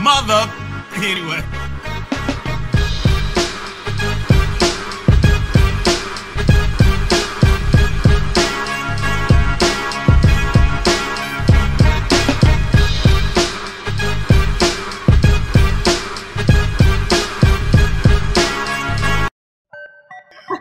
mother. Anyway.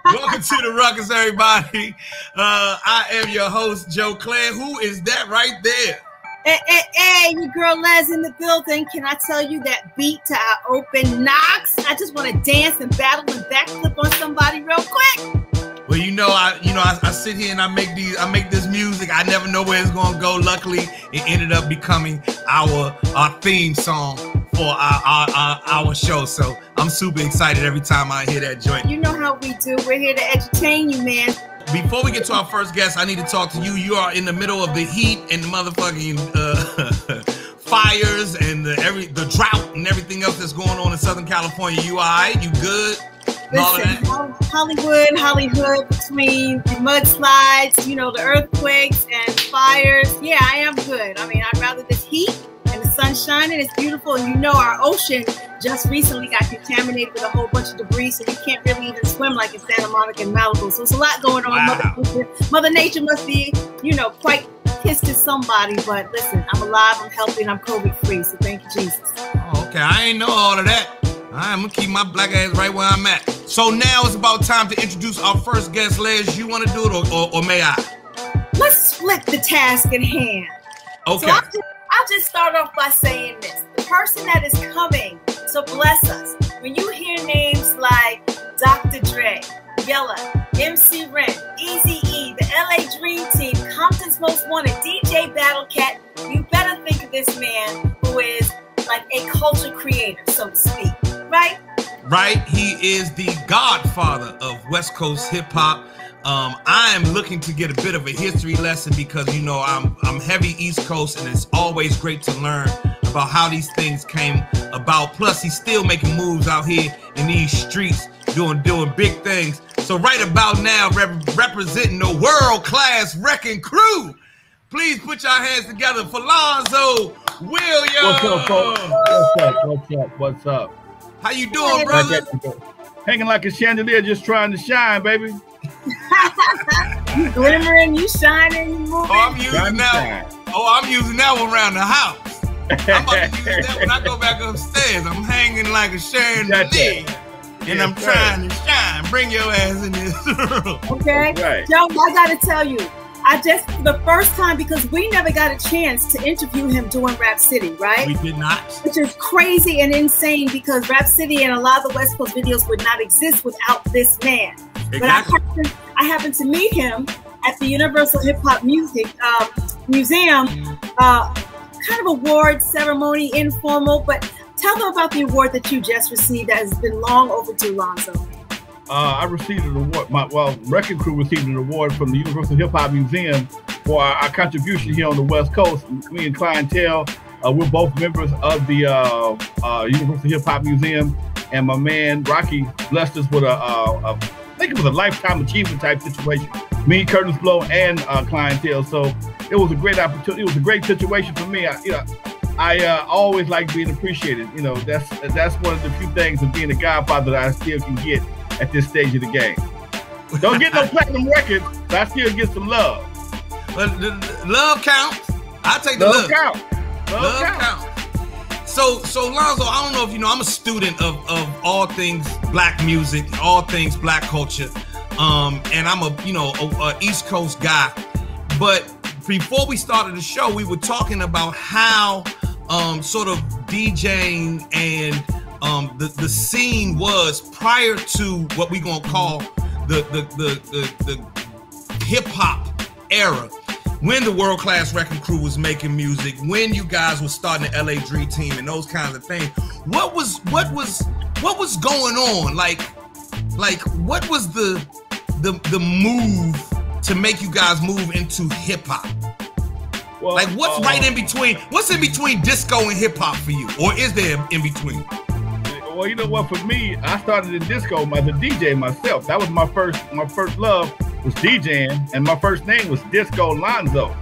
Welcome to the Ruckus, everybody. I am your host, Joe Clair. Who is that right there? Hey, your girl Lez in the building. Can I tell you that beat to our open knocks? I just want to dance and battle and backflip on somebody real quick. Well, I sit here and I make this music. I never know where it's gonna go. Luckily, it ended up becoming our theme song for our show. So I'm super excited every time I hear that joint. You know how we do. We're here to entertain you, man. Before we get to our first guest, I need to talk to you. You are in the middle of the heat and the motherfucking fires and the drought and everything else that's going on in Southern California. You all right? You good? Listen, Hollywood, between the mudslides, the earthquakes and fires. Yeah, I am good. I mean, I'd rather this heat and the sun shining. It's beautiful. And our ocean just recently got contaminated with a whole bunch of debris, so we can't really even swim like in Santa Monica and Malibu. So it's a lot going on. Wow. Mother Nature must be, quite pissed at somebody. But listen, I'm alive, I'm healthy, and I'm COVID-free. So thank you, Jesus. Oh, okay, I ain't know all of that. I'm gonna keep my black ass right where I'm at. So now it's about time to introduce our first guest. Les, you want to do it or may I? Let's split the task at hand. Okay. So I'll just start off by saying this. The person that is coming to bless us, when you hear names like Dr. Dre, Yella, MC Ren, Eazy-E, the LA Dream Team, Compton's Most Wanted, DJ Battle Cat, you better think of this man who is like a culture creator, so to speak, right? Right, he is the godfather of West Coast hip hop. I am looking to get a bit of a history lesson because I'm heavy East Coast, and it's always great to learn about how these things came about. Plus, he's still making moves out here in these streets, doing big things. So right about now, representing the world-class wrecking crew, please put your hands together for Lonzo Williams. What's up, folks? What's up? How you doing, brother? Hanging like a chandelier, just trying to shine, baby. You glimmering, you shining, you moving. I'm using that one around the house. I'm about to use that when I go back upstairs. I'm hanging like a chandelier, and I'm trying to shine. Bring your ass in this room. Okay, right. Joe, I gotta tell you, for the first time, because we never got a chance to interview him doing Rap City, right? We did not. Which is crazy and insane because Rap City and a lot of the West Coast videos would not exist without this man. Exactly. But I happened to meet him at the Universal Hip Hop Music Museum, kind of award ceremony, informal. But tell them about the award that you just received that has been long overdue, Lonzo. I received an award. Wrecking Crew received an award from the Universal Hip Hop Museum for our contribution here on the West Coast. Me and Clientele, we're both members of the Universal Hip Hop Museum, and my man Rocky blessed us with I think it was a lifetime achievement type situation. Me, Curtis Blow, and Clientele. So it was a great opportunity. It was a great situation for me. I always like being appreciated. That's one of the few things of being a godfather that I still can get at this stage of the game. Don't get no platinum records, but I still get some love. But the love counts. I take the love. Love counts. So Lonzo, I don't know if you know, I'm a student of all things black music, all things black culture, and I'm a East Coast guy. But before we started the show, we were talking about how sort of DJing and the scene was prior to what we gonna call the hip hop era, when the World Class Wrecking Crew was making music, when you guys were starting the LA Dream Team and those kinds of things. What was going on? Like what was the move to make you guys move into hip hop? Well, like what's right in between? What's in between disco and hip hop for you, or is there in between? Well, you know what? For me, I started in disco as a DJ myself. That was my first love was DJing, and my first name was Disco Lonzo.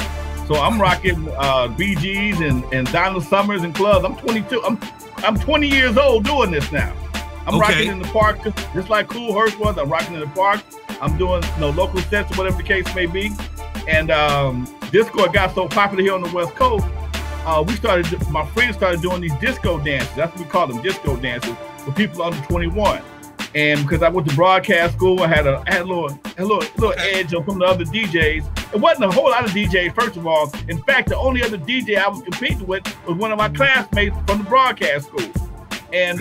So I'm rocking BGs and Donald Summers and clubs. I'm 22. I'm 20 years old doing this now. I'm rocking in the park, just like Cool Herc was. I'm rocking in the park. I'm doing local sets or whatever the case may be. And disco got so popular here on the West Coast. My friends started doing these disco dances. That's what we call them, disco dances, for people under 21. And because I went to broadcast school, I had a little edge on some of the other DJs. It wasn't a whole lot of DJs, first of all. In fact, the only other DJ I was competing with was one of my classmates from the broadcast school. And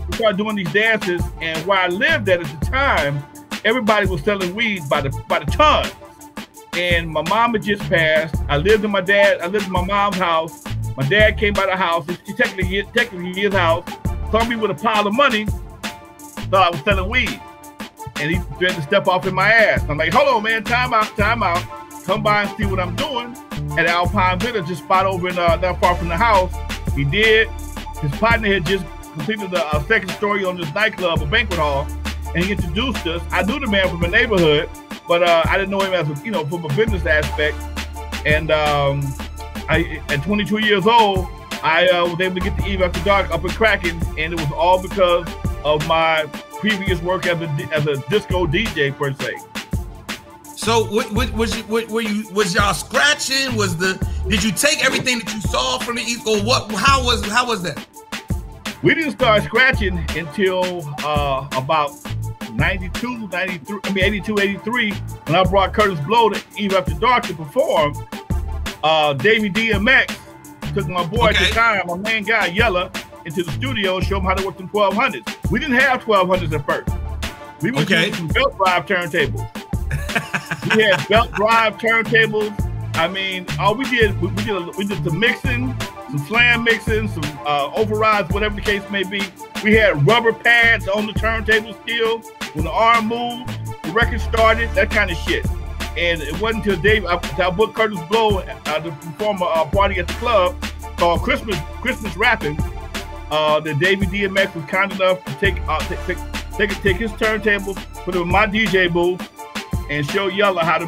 we started doing these dances. And where I lived at the time, everybody was selling weed by the ton. And my mom had just passed. I lived in my mom's house. My dad came by the house. He technically his house. Saw me with a pile of money. Thought I was selling weed. And he tried to step off in my ass. I'm like, hold on, man, time out. Come by and see what I'm doing. At Alpine Villa, just spot over in not far from the house. He did. His partner had just completed a second story on this nightclub, a banquet hall, and he introduced us. I knew the man from the neighborhood, but I didn't know him as from a business aspect. And at 22 years old, I was able to get the Eve After Dark up and cracking, and it was all because of my previous work as a disco DJ per se. So was y'all scratching? Did you take everything that you saw from the East, or what? How was that? We didn't start scratching until about 82, 83, when I brought Curtis Blow to Eve After Dark to perform. Davey DMX took my boy at the time, my main guy, Yella, into the studio and showed him how to work them 1200s. We didn't have 1200s at first. We were doing some belt drive turntables. We had belt drive turntables. I mean, all we did some mixing, some slam mixing, some overrides, whatever the case may be. We had rubber pads on the turntable still. When the arm moved, the record started, that kind of shit. And it wasn't until I booked Curtis Blow to perform a party at the club called Christmas Rapping. That Davey DMX was kind enough to take his turntable, put it in my DJ booth, and show Yella how to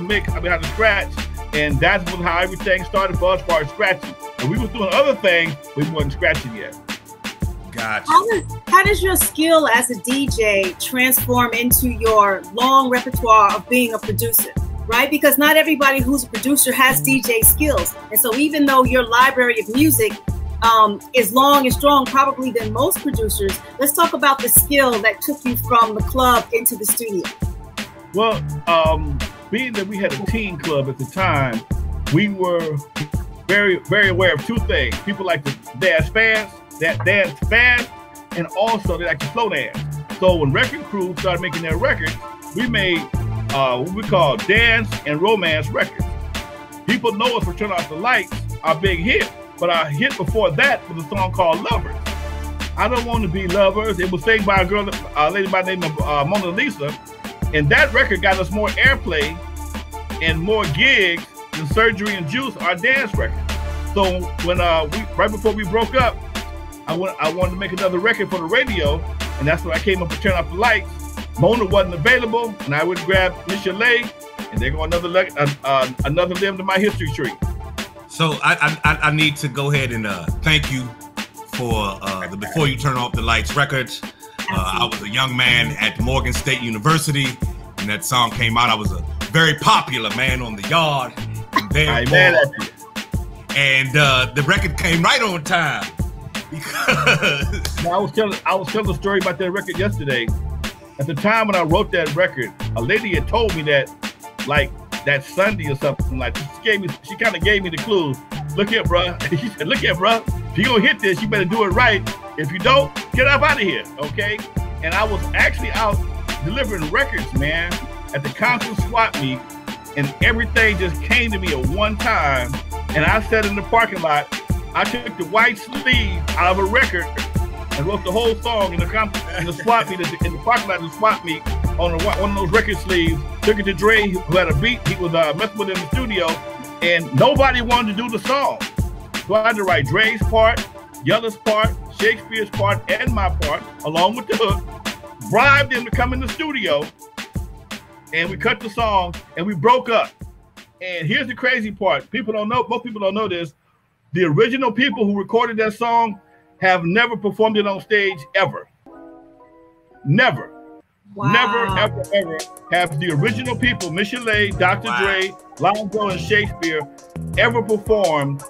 scratch. And that's how everything started for us as far as scratching. And we was doing other things, but we wasn't scratching yet. Gotcha. How does your skill as a DJ transform into your long repertoire of being a producer? Right? Because not everybody who's a producer has DJ skills. And so even though your library of music is long and strong probably than most producers, let's talk about the skill that took you from the club into the studio. Well, being that we had a teen club at the time, we were very, very aware of two things. People like to dance fast, and also they like to slow dance. So when Record Crew started making their records, we made what we call dance and romance records. People know us for Turn Off the Lights, our big hit, but our hit before that was a song called Lovers. I Don't Want to Be Lovers. It was sang by a lady by the name of Mona Lisa, and that record got us more airplay and more gigs than Surgery and Juice, our dance record. So when right before we broke up, I wanted to make another record for the radio, and that's when I came up with Turn Off the Lights. Mona wasn't available, and I would grab Miss Chalet, and there go another limb to my history tree. So I need to go ahead and thank you for the Before You Turn Off the Lights records. I was a young man at Morgan State University, and that song came out. I was a very popular man on the yard. And the record came right on time. Because I was telling a story about that record yesterday. At the time when I wrote that record, a lady had told me that, like, that Sunday or something, like, she kind of gave me the clues. Look here, bruh. She said, look here, bruh. If you're going to hit this, you better do it right. If you don't, get up out of here, okay? And I was actually out delivering records, man, at the Compton swap meet, and everything just came to me at one time. And I sat in the parking lot. I took the white sleeve out of a record and wrote the whole song in the swap meet, in the parking lot of the swap meet, on one of those record sleeves. Took it to Dre, who had a beat. He was messing with it in the studio, and nobody wanted to do the song. So I had to write Dre's part, Yella's part, Shakespeare's part, and my part, along with the hook. Bribed them to come in the studio, and we cut the song, and we broke up. And here's the crazy part: most people don't know this. The original people who recorded that song have never performed it on stage ever. Never. Wow. Never, ever, ever have the original people, Michelet, Dr. Dre, Lonzo, and Shakespeare, ever performed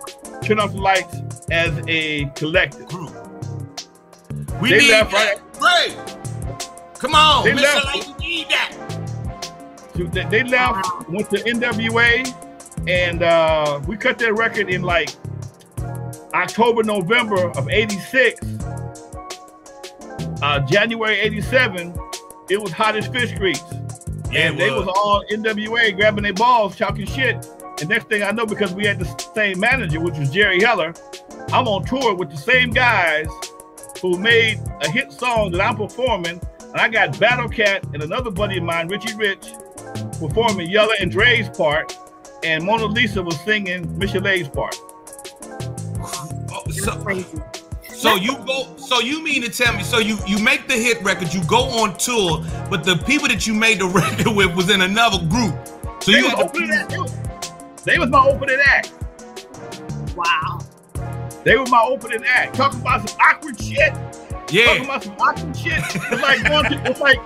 Turn Off the Lights as a collective. We need that. Right. Come on, they Michelet, left. we need that. They left, went to NWA, and we cut that record in like October, November of '86. January '87, it was hot as fish grease. Yeah, and they was all NWA grabbing their balls, talking shit. And next thing I know, because we had the same manager, which was Jerry Heller, I'm on tour with the same guys who made a hit song that I'm performing. And I got Battle Cat and another buddy of mine, Richie Rich, performing Yella and Dre's part, and Mona Lisa was singing Michelet's part. So you go. So you mean to tell me? So you make the hit record, you go on tour, but the people that you made the record with was in another group. So they was my opening act. Wow. They were my opening act. Talking about some awkward shit. Yeah. Talking about some awkward shit. It's like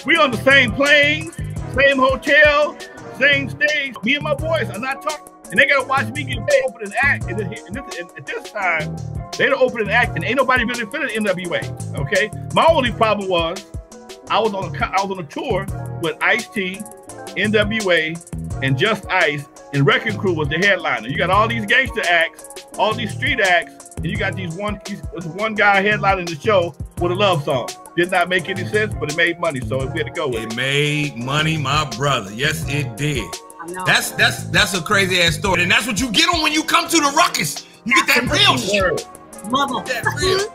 we on the same plane, same hotel, same stage. Me and my boys are not talking, and they gotta watch me get paid opening act. And at this time, they the opening act, and ain't nobody really feeling NWA. Okay. My only problem was I was on a tour with Ice-T, NWA, and Just Ice, and Wrecking Crew was the headliner. You got all these gangster acts, all these street acts, and you got this one guy headlining the show with a love song. Did not make any sense, but it made money, so we had to go with it. It made money, my brother. Yes, it did. I know. That's a crazy ass story, and that's what you get on when you come to the Ruckus. You get that real shit. Mother. That real.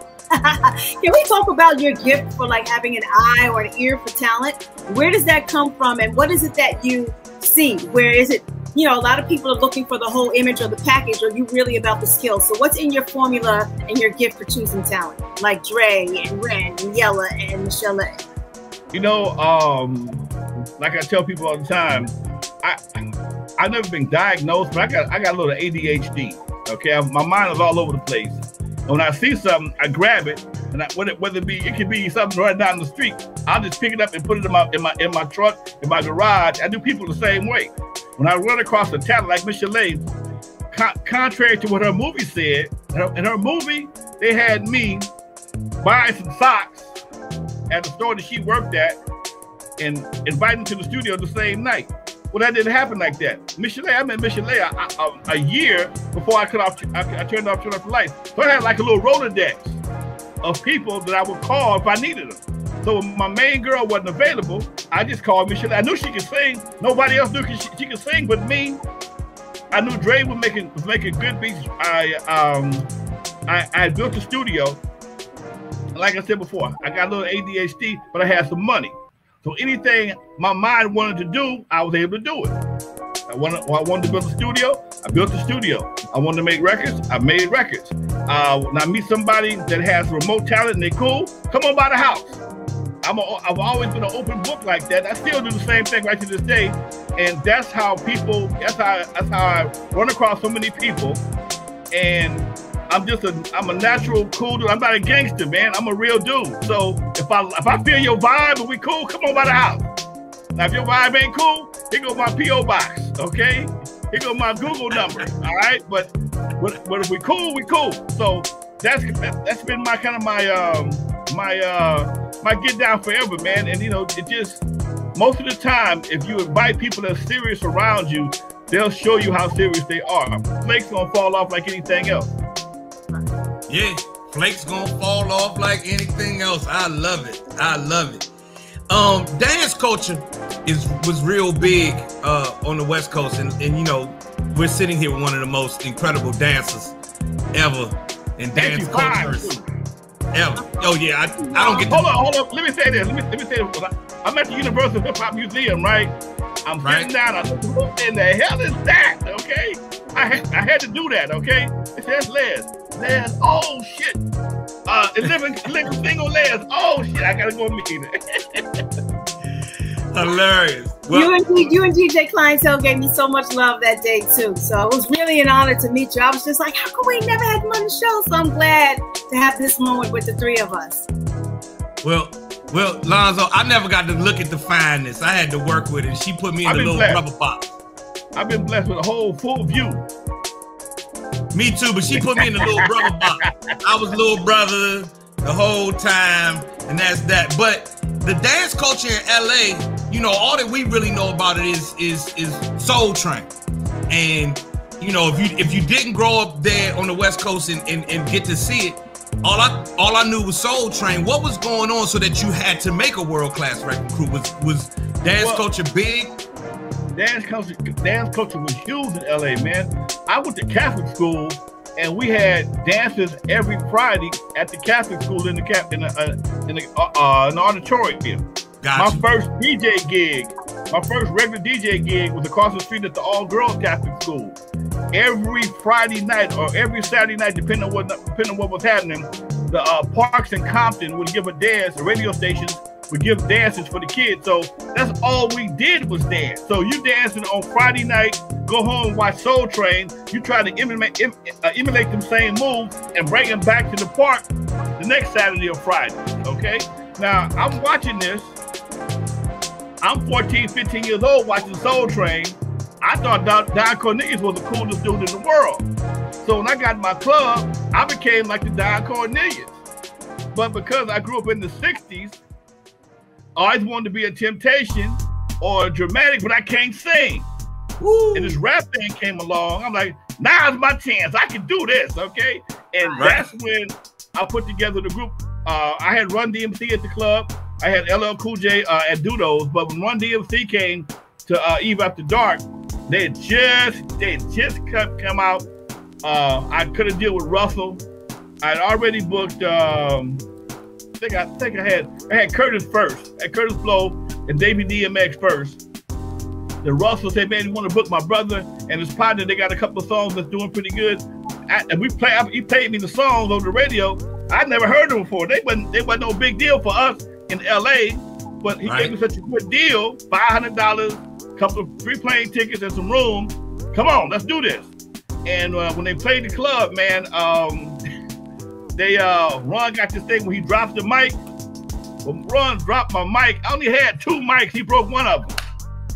Can we talk about your gift for like having an eye or an ear for talent? Where does that come from, and what is it that you see? Where is it? You know, a lot of people are looking for the whole image or the package. Are you really about the skills? So what's in your formula and your gift for choosing talent? Like Dre and Ren and Yella and Michelet. You know, like I tell people all the time, I've never been diagnosed, but I got a little ADHD. Okay, my mind is all over the place. And when I see something, I grab it, and whether it could be something right down the street, I'll just pick it up and put it in my truck, in my garage. I do people the same way. When I run across a talent like Michelet, contrary to what her movie said, in her movie, they had me buying some socks at the store that she worked at and inviting to the studio the same night. Well, that didn't happen like that. Michelet, I met Michelet a year before I turned off the lights. So I had like a little Rolodex of people that I would call if I needed them. So when my main girl wasn't available, I just called Michelet. I knew she could sing. Nobody else knew she could sing but me. I knew Dre was making good beats. I built a studio. Like I said before, I got a little ADHD, but I had some money. So anything my mind wanted to do, I was able to do it. I wanted to build a studio, I built a studio. I wanted to make records, I made records. When I meet somebody that has remote talent and they cool, come on by the house. I've always been an open book like that. I still do the same thing right to this day. And that's how I run across so many people. And I'm a natural cool dude. I'm not a gangster, man. I'm a real dude. So if I feel your vibe and we cool, come on by the house. Now if your vibe ain't cool, here goes my P.O. box, okay? Here goes my Google number, all right? But if we cool, we cool. So that's been my kind of my get down forever, man. And you know, it just most of the time, if you invite people that's serious around you, they'll show you how serious they are. Flakes gonna fall off like anything else. Yeah, flakes gonna fall off like anything else. I love it. I love it. Dance culture was real big on the West Coast, and you know, we're sitting here with one of the most incredible dancers ever in dance cultures. Ever. Oh yeah, I don't get. Hold up. Let me say this. I'm at the Universal Hip Hop Museum, right? I'm sitting down. I look, who in the hell is that? Okay, I had to do that. Okay, it says Lez. Oh shit. Living single Lez. Oh shit, I gotta go meet it. Hilarious. Well, you and DJ Clientele gave me so much love that day too. So it was really an honor to meet you. I was just like, how come we never had him on the show? So I'm glad to have this moment with the three of us. Well, Lonzo, I never got to look at the fineness. I had to work with it. She put me in a little rubber box. I've been blessed with a whole full view. Me too, but she put me in a little rubber box. I was little brother the whole time, and that's that. But the dance culture in LA, you know, all that we really know about it is Soul Train. And you know, if you didn't grow up there on the West Coast and get to see it, all I knew was Soul Train. What was going on so that you had to make a world-class record crew? Was dance culture big? Dance culture was huge in LA, man. I went to Catholic school, and we had dances every Friday at the Catholic school in the auditorium. Gotcha. My first DJ gig, my first regular DJ gig was across the street at the all-girls Catholic school. Every Friday night or every Saturday night, depending on what was happening, the Parks in Compton would give a dance. The radio stations would give dances for the kids. So that's all we did was dance. So you dancing on Friday night, go home, watch Soul Train. You try to emulate them same moves and bring them back to the park the next Saturday or Friday. Okay. Now I'm watching this. I'm 14, 15 years old watching Soul Train. I thought Don Cornelius was the coolest dude in the world. So when I got in my club, I became like the Don Cornelius. But because I grew up in the 60s, I always wanted to be a Temptation or a Dramatic, but I can't sing. Woo. And this rap thing came along. I'm like, now's my chance. I can do this, okay? And that's when I put together the group. I had Run DMC at the club. I had LL Cool J at Dudos. But when Run DMC came to Eve After Dark, they had just come out. I couldn't deal with Russell. I'd already booked. I think I had Curtis first. I had Curtis Blow and Davey DMX first. Then Russell said, "Man, you want to book my brother and his partner? They got a couple of songs that's doing pretty good." And he played me the songs on the radio. I'd never heard them before. They wasn't no big deal for us in LA, but he gave me such a good deal: $500, couple of 3 plane tickets and some room. Come on, let's do this. And when they played the club, man, Ron got this thing when he drops the mic. When Ron dropped my mic, I only had 2 mics. He broke one of them.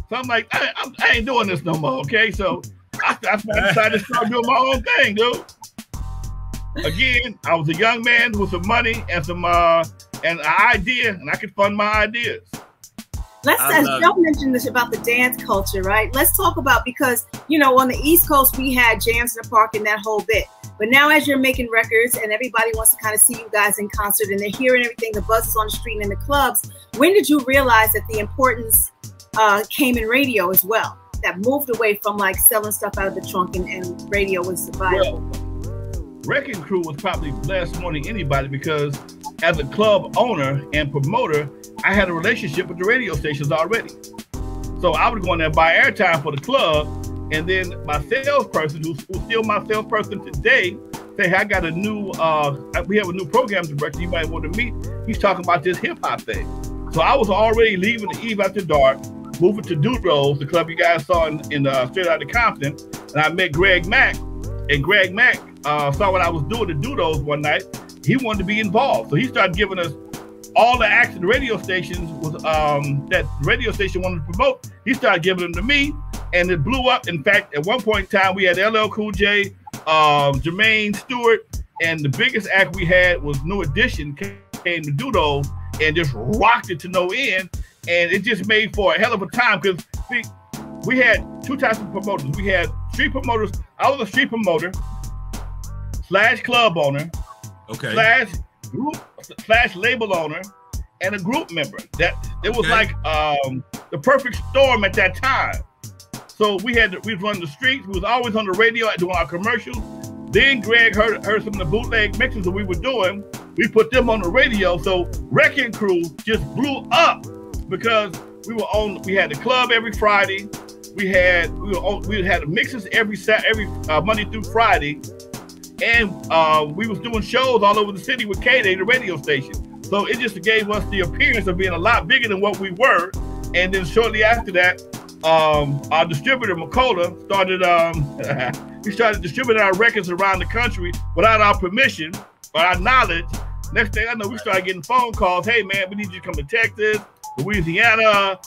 So I'm like, I ain't doing this no more, okay? So that's why I decided to start doing my own thing, dude. Again, I was a young man with some money and some and an idea, and I could fund my ideas. As Joe mentioned this about the dance culture, right? Let's talk about, because, you know, on the East Coast, we had jams in the park and that whole bit. But now as you're making records and everybody wants to kind of see you guys in concert and they're hearing everything, the buzz is on the street and in the clubs, when did you realize that the importance came in radio as well? That moved away from like selling stuff out of the trunk and radio was viable. Well, Wrecking Crew was probably blessed more than anybody because as a club owner and promoter, I had a relationship with the radio stations already. So I would go in there and buy airtime for the club. And then my salesperson, who's still my salesperson today, say, hey, I got a new, we have a new program director you might want to meet. He's talking about this hip hop thing. So I was already leaving the Eve After Dark, moving to Dudos, the club you guys saw in straight out of Compton. And I met Greg Mack. And Greg Mack saw what I was doing at Dudos one night. He wanted to be involved. So he started giving us all the acts the radio stations was that the radio station wanted to promote. He started giving them to me. And it blew up. In fact, at one point in time, we had LL Cool J, Jermaine Stewart, and the biggest act we had was New Edition came to Dudos and just rocked it to no end. And it just made for a hell of a time because we had 2 types of promoters. We had street promoters. I was a street promoter / club owner, / group / label owner, and a group member. That it was like the perfect storm at that time. So we was running the streets. We was always on the radio doing our commercials. Then Greg heard some of the bootleg mixes that we were doing. We put them on the radio. So Wrecking Crew just blew up because we had the club every Friday. We had mixes every Monday through Friday, and we was doing shows all over the city with K-Day, the radio station. So it just gave us the appearance of being a lot bigger than what we were. And then shortly after that, our distributor Makola started. He started distributing our records around the country without our permission, without our knowledge. Next thing I know, we started getting phone calls. Hey man, we need you to come to Texas, Louisiana,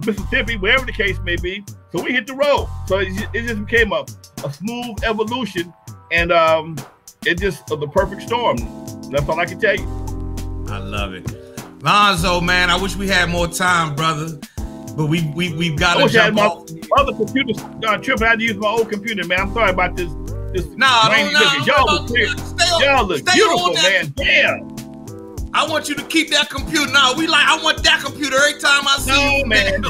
Mississippi, wherever the case may be. So we hit the road. So it just became a smooth evolution, and it just the perfect storm. That's all I can tell you. I love it. Lonzo, man, I wish we had more time, brother. But we've got to jump off. Other computers tripping. I had to use my old computer, man. I'm sorry about this. Y'all look beautiful, man. Damn. I want you to keep that computer. No, I want that computer every time I see you, man.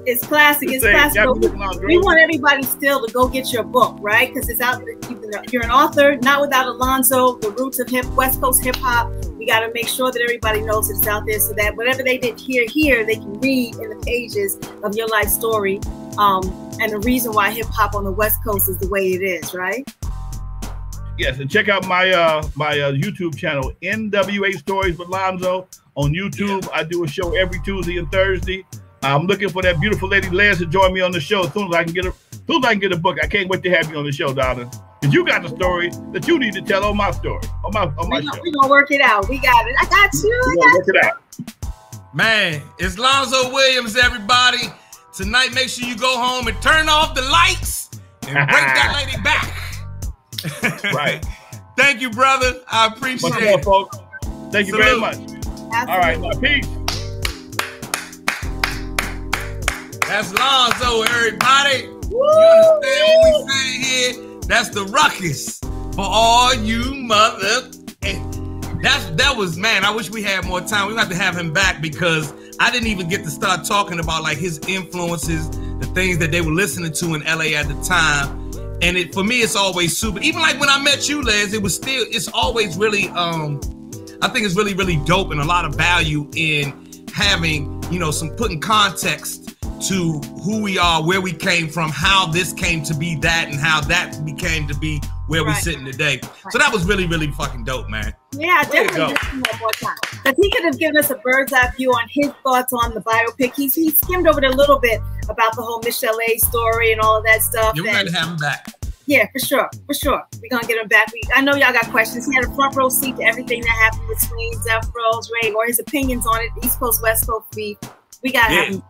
It's classic. It's classic. We want everybody still to go get your book, right? Because it's out. You're an author, not without Alonzo. The roots of West Coast hip hop. We got to make sure that everybody knows it's out there, so that whatever they did hear here, they can read in the pages of your life story, and the reason why hip hop on the West Coast is the way it is, right? Yes, and check out my YouTube channel, NWA Stories with Lonzo on YouTube. I do a show every Tuesday and Thursday. I'm looking for that beautiful lady Lez to join me on the show as soon as I can get a book. I can't wait to have you on the show, darling. Because you got the story that you need to tell on my story, on my show. We're gonna work it out. We got it. I got you. We're gonna work it out. Man, it's Lonzo Williams, everybody. Tonight, make sure you go home and turn off the lights and bring that lady back. Right. Thank you, brother. I appreciate it. Folks. Thank you very much. Absolutely. All right, peace. That's Lonzo, everybody. Woo! You understand what we say here? That's the Ruckus for all you mother. That was, man, I wish we had more time. We have to have him back because I didn't even get to start talking about like his influences, the things that they were listening to in LA at the time. And for me, it's always super. Even like when I met you, Lez, it's always really, I think it's really, really dope and a lot of value in having, putting context to who we are, where we came from, how this came to be that, and how that became to be where we're sitting today. So that was really, really fucking dope, man. Yeah, definitely one more time. Because he could have given us a bird's eye view on his thoughts on the biopic. He skimmed over it a little bit about the whole Michelle A story and all of that stuff. Yeah, we're going to have him back. Yeah, for sure. We're going to get him back. I know y'all got questions. He had a front row seat to everything that happened between Zeph Rose, Ray, or his opinions on it, East Coast, West Coast beef. We got to have him.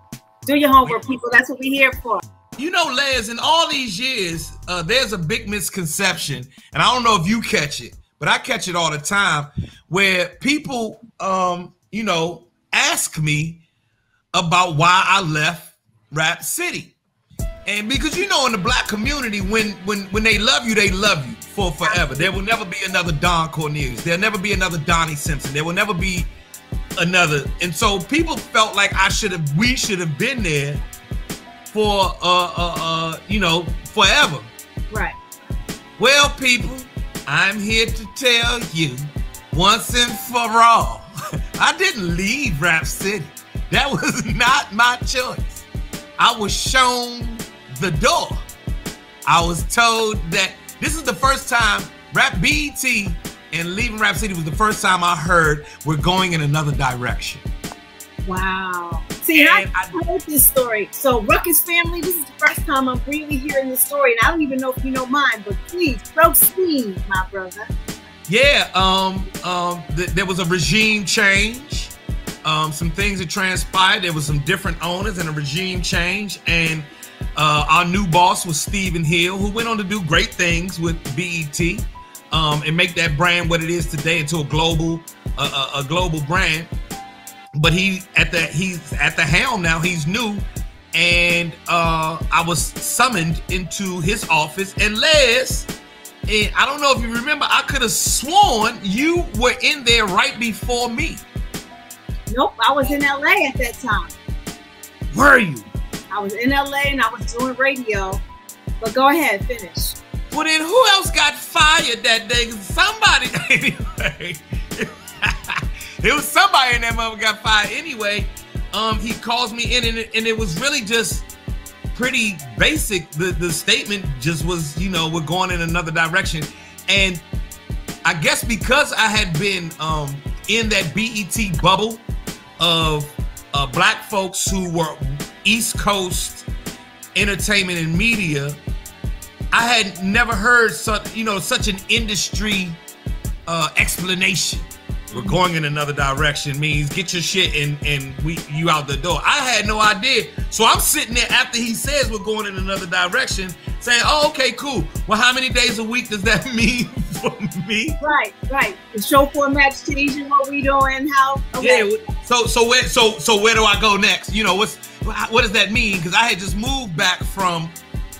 Do your homework, people. That's what we're here for. Lez, in all these years, there's a big misconception, and I don't know if you catch it, but I catch it all the time, where people, ask me about why I left Rap City. And because, in the black community, when they love you for forever. There will never be another Don Cornelius. There'll never be another Donnie Simpson. There will never be another. And so people felt like we should have been there for forever. Right. Well, people, I'm here to tell you once and for all, I didn't leave Rap City. That was not my choice. I was shown the door. I was told that this is the first time BET and leaving Rap City was the first time I heard we're going in another direction. Wow. See, I heard this story. So, Ruckus family, this is the first time I'm really hearing this story, and I don't even know if you know mine, but please, proceed, my brother. Yeah, there was a regime change. Some things that transpired. There was some different owners and a regime change, and our new boss was Stephen Hill, who went on to do great things with BET and make that brand what it is today into a global brand. But he's at the helm now. He's new, and I was summoned into his office. And Lez, I don't know if you remember, I could have sworn you were in there right before me. Nope, I was in LA at that time. Were you? I was in LA and I was doing radio. But go ahead, finish. Well, then who else got fired that day? Somebody, anyway. It was somebody in that mother got fired anyway. He calls me in, and it was really just pretty basic. The statement just was, we're going in another direction. And I guess because I had been in that BET bubble of black folks who were East Coast entertainment and media, I had never heard such an industry explanation. We're going in another direction means get your shit and you out the door. I had no idea. So I'm sitting there after he says we're going in another direction saying, oh, okay, cool. Well, how many days a week does that mean for me? Right. The show format's changing, what we doing, how. Okay. Yeah. So where do I go next? You know, what does that mean? Because I had just moved back from,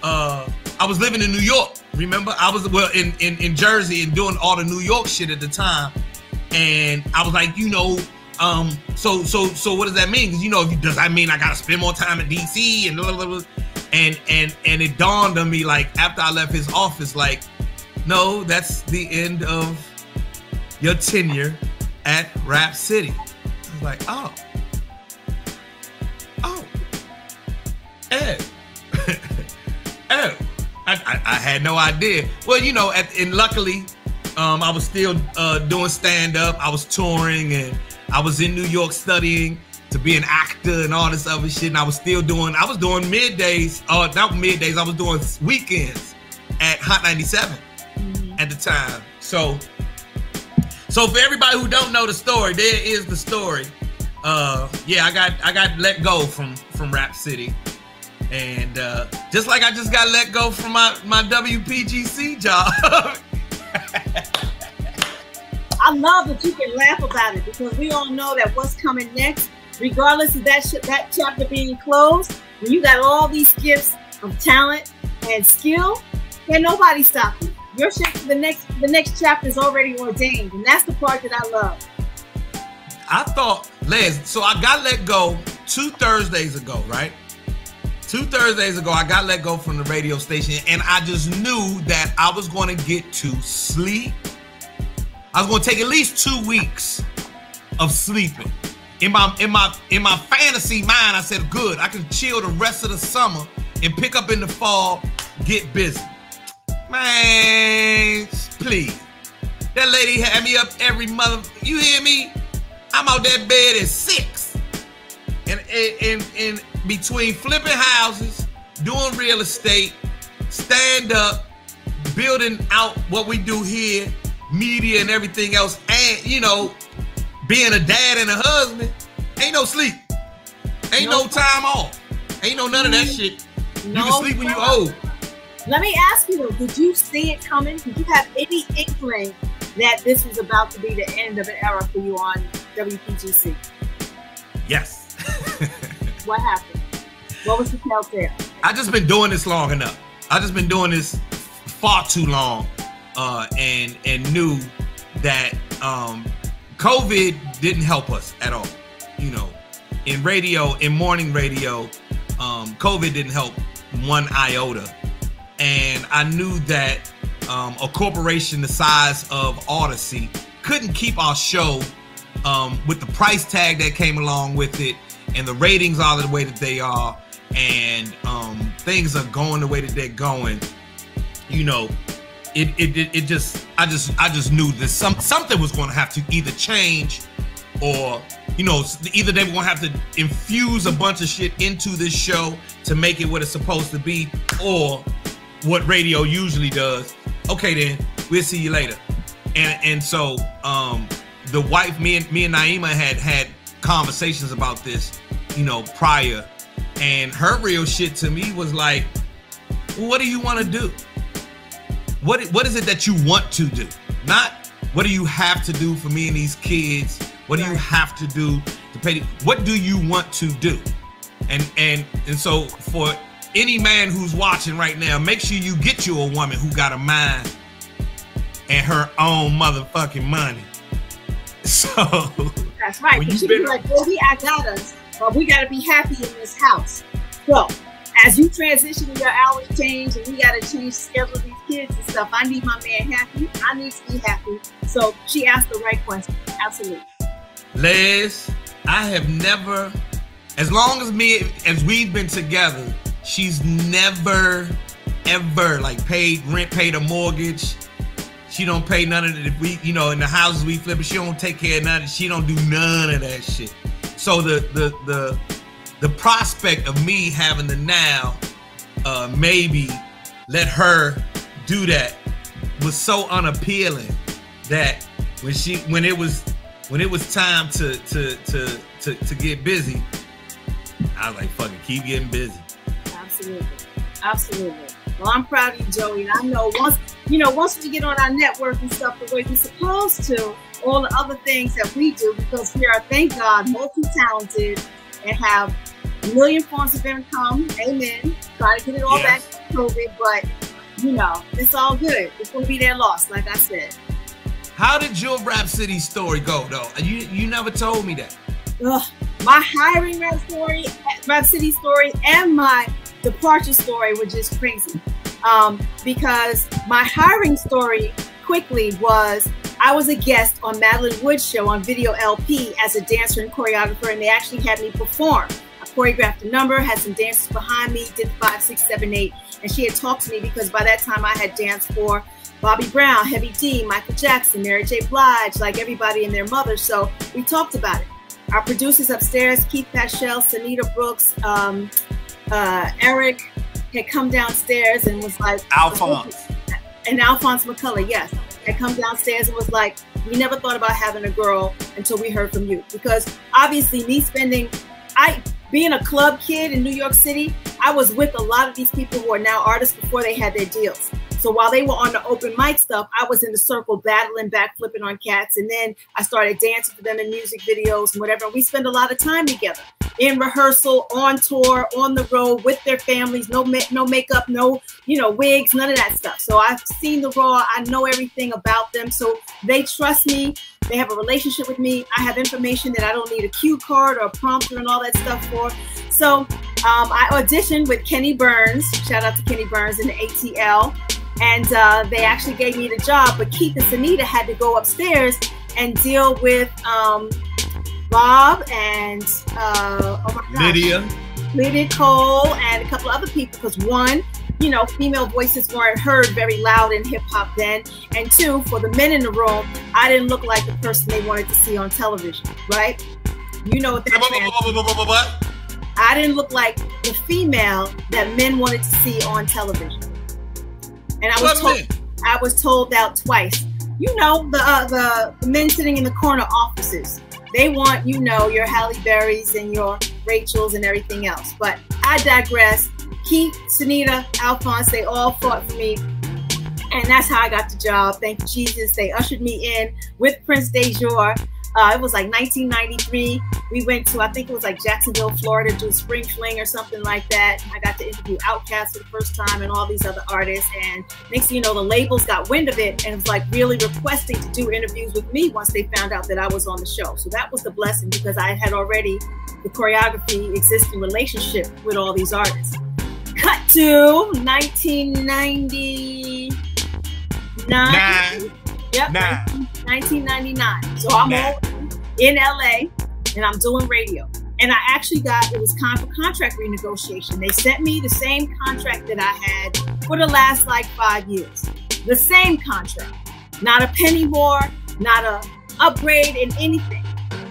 I was living in New York. Remember, I was in Jersey and doing all the New York shit at the time. And I was like, so what does that mean? Because does that mean I gotta spend more time in DC and blah, blah, blah. And it dawned on me, like, after I left his office, like, no, that's the end of your tenure at Rap City. I was like, oh, I had no idea. Well, and luckily, I was still doing stand-up. I was touring, and I was in New York studying to be an actor and all this other shit. And I was doing middays. Not middays. I was doing weekends at Hot 97 at the time. So for everybody who don't know the story, there is the story. Yeah, I got let go from Rap City. And just like I just got let go from my WPGC job. I love that you can laugh about it, because we all know that what's coming next, regardless of that chapter being closed, when you got all these gifts of talent and skill, can nobody stop you. Your shit, the next chapter is already ordained, and that's the part that I love. I thought, Lez, so I got let go 2 Thursdays ago, right? 2 Thursdays ago, I got let go from the radio station, and I just knew that I was going to get to sleep. I was going to take at least 2 weeks of sleeping. In my fantasy mind, I said, good, I can chill the rest of the summer and pick up in the fall, get busy. Man, please. That lady had me up every mother. You hear me? I'm out that bed at 6. And between flipping houses, doing real estate, stand up, building out what we do here, media and everything else, and being a dad and a husband, ain't no sleep. Ain't no time off. Ain't no none of that shit. You can sleep when you old. Let me ask you though, did you see it coming? Did you have any inkling that this was about to be the end of an era for you on WPGC? Yes. What happened? What was the telltale? I just been doing this long enough. I just been doing this far too long, and knew that COVID didn't help us at all. In radio, in morning radio, COVID didn't help one iota. And I knew that a corporation the size of Odyssey couldn't keep our show with the price tag that came along with it, and the ratings are the way that they are, and things are going the way that they're going. I just knew that something was going to have to either change, or either they were going to have to infuse a bunch of shit into this show to make it what it's supposed to be, or what radio usually does. Okay, then we'll see you later. And so the wife, me and Naima had conversations about this, prior, and her real shit to me was like, well, what do you want to do? What is it that you want to do? Not what do you have to do for me and these kids? What do you have to do to pay? What do you want to do? And so for any man who's watching right now, make sure you get you a woman who got a mind and her own motherfucking money. So that's right. When you be like, baby, I got us, but we gotta be happy in this house. So as you transition and your hours change and we gotta change the schedule of these kids and stuff, I need my man happy. I need to be happy. So she asked the right question. Absolutely. Lez, I have never, as long as we've been together, she's never, ever paid rent, paid a mortgage. She don't pay none of it. If we, in the houses we flip, she don't take care of none of it. She don't do none of that shit. So the prospect of me having to now maybe let her do that was so unappealing that when it was time to get busy, I was like, fuck it, keep getting busy. Absolutely. Absolutely. Well, I'm proud of you, Joey. And I know once we get on our network and stuff the way we're supposed to, all the other things that we do, because we are, thank God, multi-talented and have a million forms of income. Amen. Trying to get it all back to COVID, but it's all good. It's going to be their loss, like I said. How did your Rap City story go, though? You never told me that. My hiring Rap City story and my departure story were just crazy. Because my hiring story quickly was, I was a guest on Madeline Wood's show on Video LP as a dancer and choreographer, and they actually had me perform. I choreographed a number, had some dancers behind me, did 5, 6, 7, 8, and she had talked to me because by that time I had danced for Bobby Brown, Heavy D, Michael Jackson, Mary J. Blige, like everybody and their mother. So we talked about it. Our producers upstairs, Keith Paschal, Sanita Brooks, Eric had come downstairs and was like, Alphonse McCullough, yes, had come downstairs and was like, we never thought about having a girl until we heard from you. Because obviously being a club kid in New York City, I was with a lot of these people who are now artists before they had their deals. So while they were on the open mic stuff, I was in the circle battling, backflipping on cats. And then I started dancing for them in music videos and whatever. We spend a lot of time together in rehearsal, on tour, on the road with their families, no makeup, no, wigs, none of that stuff. So I've seen the raw, I know everything about them. So they trust me. They have a relationship with me. I have information that I don't need a cue card or a prompter and all that stuff for. So I auditioned with Kenny Burns. Shout out to Kenny Burns in the ATL. And they actually gave me the job, but Keith and Sanita had to go upstairs and deal with Bob and Lydia Cole and a couple other people, because one, female voices weren't heard very loud in hip hop then, and two, for the men in the room, I didn't look like the person they wanted to see on television, right? You know what that meant. I didn't look like the female that men wanted to see on television. And I was told out twice. The men sitting in the corner offices. They want, your Halle Berrys and your Rachels and everything else. But I digress. Keith, Sanita, Alphonse, they all fought for me. And that's how I got the job. Thank you, Jesus. They ushered me in with Prince Dejour. It was like 1993. We went to, I think it was like Jacksonville, Florida, to do Spring Fling or something like that. I got to interview Outkast for the first time and all these other artists. And next thing you know, the labels got wind of it and was like really requesting to do interviews with me once they found out that I was on the show. So that was the blessing, because I had already the choreography existing relationship with all these artists. Cut to 1999. Yep, 1999. So I'm all in LA and I'm doing radio. And I actually it was time for contract renegotiation. They sent me the same contract that I had for the last like 5 years. The same contract. Not a penny more, not a upgrade in anything.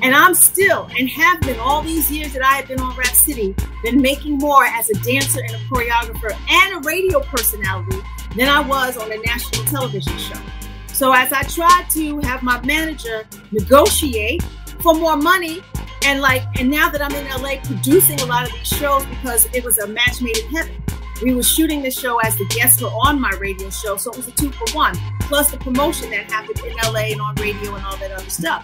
And I'm still, and have been all these years that I have been on Rap City, been making more as a dancer and a choreographer and a radio personality than I was on a national television show. So as I tried to have my manager negotiate for more money, and now that I'm in LA producing a lot of these shows, because it was a match made in heaven. We were shooting the show as the guests were on my radio show, so it was a 2-for-1, plus the promotion that happened in LA and on radio and all that other stuff.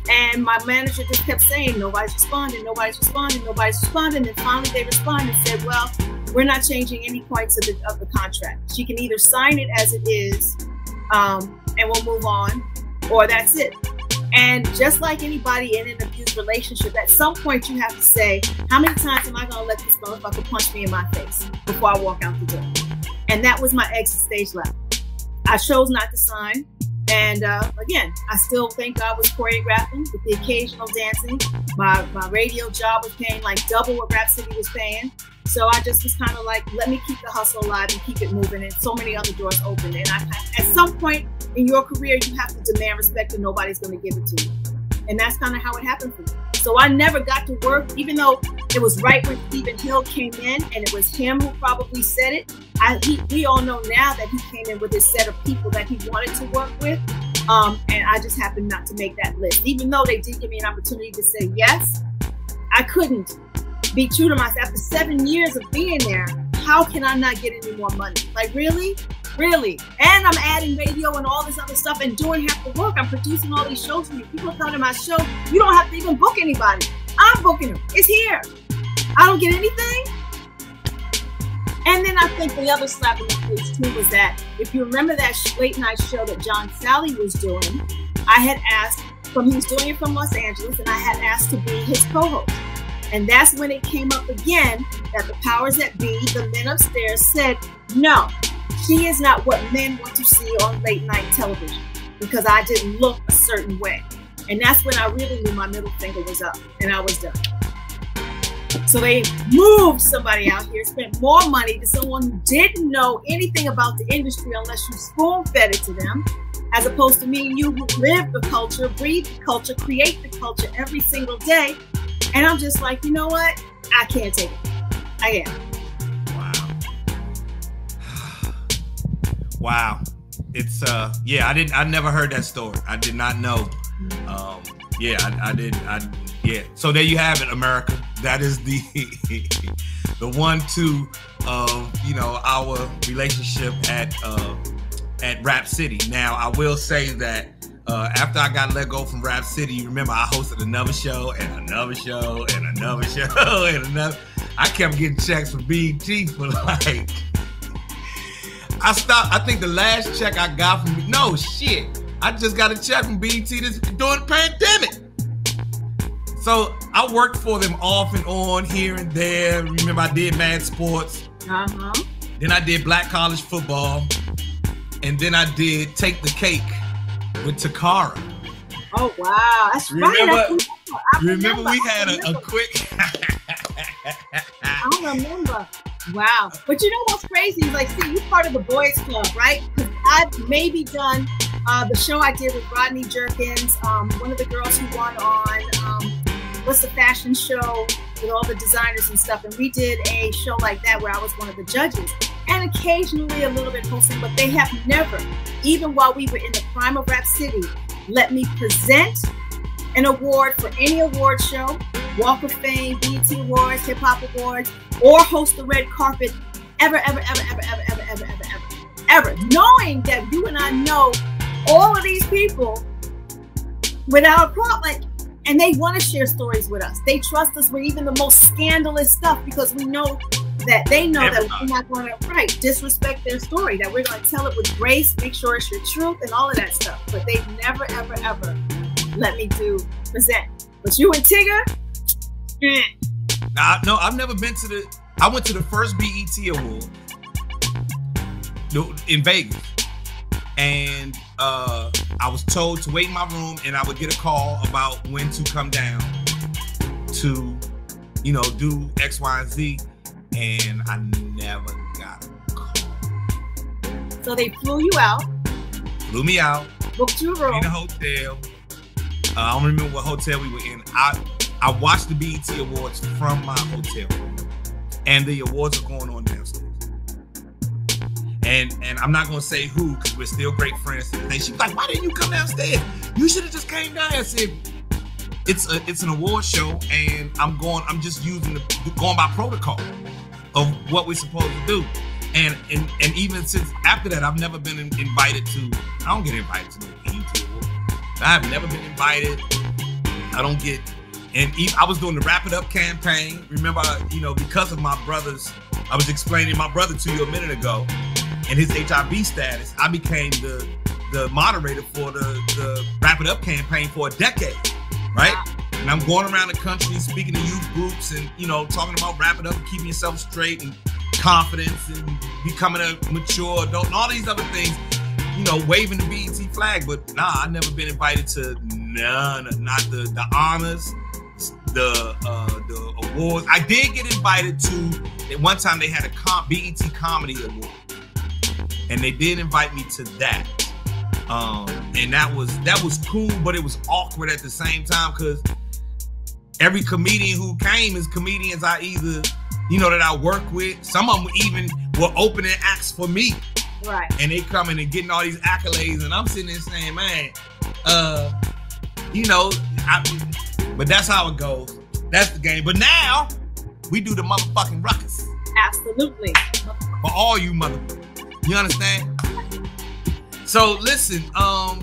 And my manager just kept saying, nobody's responding, nobody's responding, nobody's responding. And finally they responded and said, well, we're not changing any points of the contract. She can either sign it as it is, and we'll move on, or that's it. And just like anybody in an abused relationship, at some point you have to say, how many times am I going to let this motherfucker punch me in my face before I walk out the door? And that was my exit stage left. I chose not to sign. And again, I still think I was choreographing with the occasional dancing. My radio job was paying like double what Rap City was paying. So I just was kind of like, let me keep the hustle alive and keep it moving. And so many other doors opened. And at some point in your career, you have to demand respect and nobody's going to give it to you. And that's kind of how it happened for me. So I never got to work, even though it was right when Stephen Hill came in, and it was him who probably said it. We all know now that he came in with his set of people that he wanted to work with. And I just happened not to make that list. Even though they did give me an opportunity to say yes, I couldn't be true to myself. After 7 years of being there, how can I not get any more money? Like, really? Really? And I'm adding radio and all this other stuff and doing half the work. I'm producing all these shows for you. People come to my show. You don't have to even book anybody. I'm booking them. It's here. I don't get anything. And then I think the other slap in the face too was that, if you remember that late night show that John Sally was doing, I had asked, he was doing it from Los Angeles, and I had asked to be his co-host. And that's when it came up again that the powers that be, the men upstairs, said, no, she is not what men want to see on late night television, because I didn't look a certain way. And that's when I really knew my middle finger was up and I was done. So they moved somebody out here, spent more money to someone who didn't know anything about the industry unless you spoon-fed it to them, as opposed to me and you who live the culture, breathe the culture, create the culture every single day. And I'm just like, you know what? I can't take it. I can't. Wow. Wow. It's yeah, I never heard that story. I did not know. Yeah, I did. Yeah. So there you have it, America. That is the 1-2 of, you know, our relationship at Rap City. Now, I will say that after I got let go from Rap City, you remember I hosted another show and another show and another show and another. I kept getting checks from BET for like, I stopped. I think the last check I got from, no shit, I just got a check from BET during the pandemic. So I worked for them off and on, here and there. Remember, I did Mad Sports. Then I did Black College Football. And then I did Take the Cake with Takara. Oh, wow. That's right. Remember we had a quick... I remember. Wow. But you know what's crazy? Like, see, you're part of the boys club, right? Because I've maybe done the show I did with Rodney Jerkins, one of the girls who won on... what's the fashion show with all the designers and stuff, and we did a show like that where I was one of the judges, and occasionally a little bit hosting, but they have never, even while we were in the prime of Rap City, let me present an award for any award show, Walk of Fame, BET Awards, Hip Hop Awards, or host the red carpet ever, knowing that you and I know all of these people without a problem. And they want to share stories with us. They trust us with even the most scandalous stuff, because we know that they know that we're not going to disrespect their story, that we're going to tell it with grace, make sure it's your truth and all of that stuff. But they've never, ever let me present. But you and Tigger? No, I've never been to I went to the first BET Award in Vegas. And I was told to wait in my room, and I would get a call about when to come down to, you know, do X, Y, and Z. And I never got a call. So they flew you out. Flew me out. Booked you a room. In a hotel. I don't remember what hotel we were in. I watched the BET Awards from my hotel room. And the awards are going on downstairs. And I'm not gonna say who, because we're still great friends today. She's like, why didn't you come downstairs? You should have just came down. I said, it's an award show, and I'm just going by protocol of what we're supposed to do. And even since after that, I've never been invited to. I don't get invited to no BET Award. I've never been invited. I don't get. And I was doing the Wrap It Up campaign. Remember, you know, because of my brothers, I was explaining my brother to you a minute ago, and his HIV status, I became the moderator for the Wrap It Up campaign for a decade, right? And I'm going around the country speaking to youth groups and, you know, talking about Wrap It Up and keeping yourself straight and confidence and becoming a mature adult and all these other things, you know, waving the BET flag. But nah, I've never been invited to none, not the honors, the awards. I did get invited to, at one time they had a BET Comedy Award. And they did invite me to that, and that was cool, but it was awkward at the same time, because every comedian who came is comedians I either, you know, that I work with. Some of them even were opening acts for me. Right. And they coming and getting all these accolades, and I'm sitting there saying, man, you know, but that's how it goes. That's the game. But now we do the motherfucking ruckus. Absolutely. For all you motherfuckers. You understand? So listen, I'm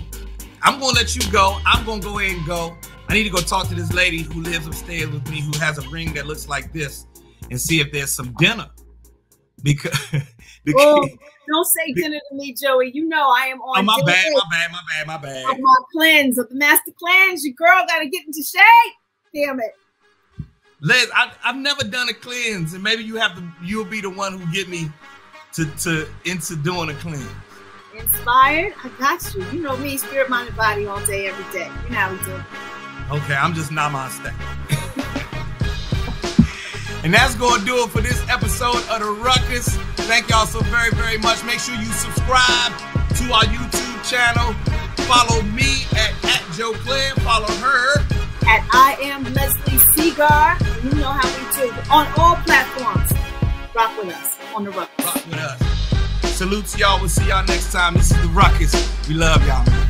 gonna let you go. I'm gonna go ahead and go. I need to go talk to this lady who lives upstairs with me, who has a ring that looks like this, and see if there's some dinner. Because don't say dinner to me, Joey. You know I am on. Oh, my bad. Of my cleanse, of the master cleanse. Your girl got to get into shape. Damn it. Lez, I've never done a cleanse, and maybe you'll be the one who get me into doing a cleanse. Inspired? I got you. You know me, spirit, mind, and body all day, every day. You know how we do. Okay, I'm just namaste. And that's going to do it for this episode of The Ruckus. Thank y'all so very, very much. Make sure you subscribe to our YouTube channel. Follow me at Joe Clair. Follow her at I am Leslie Seagar. You know how we do on all platforms. Rock with us on The Ruckus. Rock with us. Salute to y'all. We'll see y'all next time. This is The Ruckus. We love y'all, man.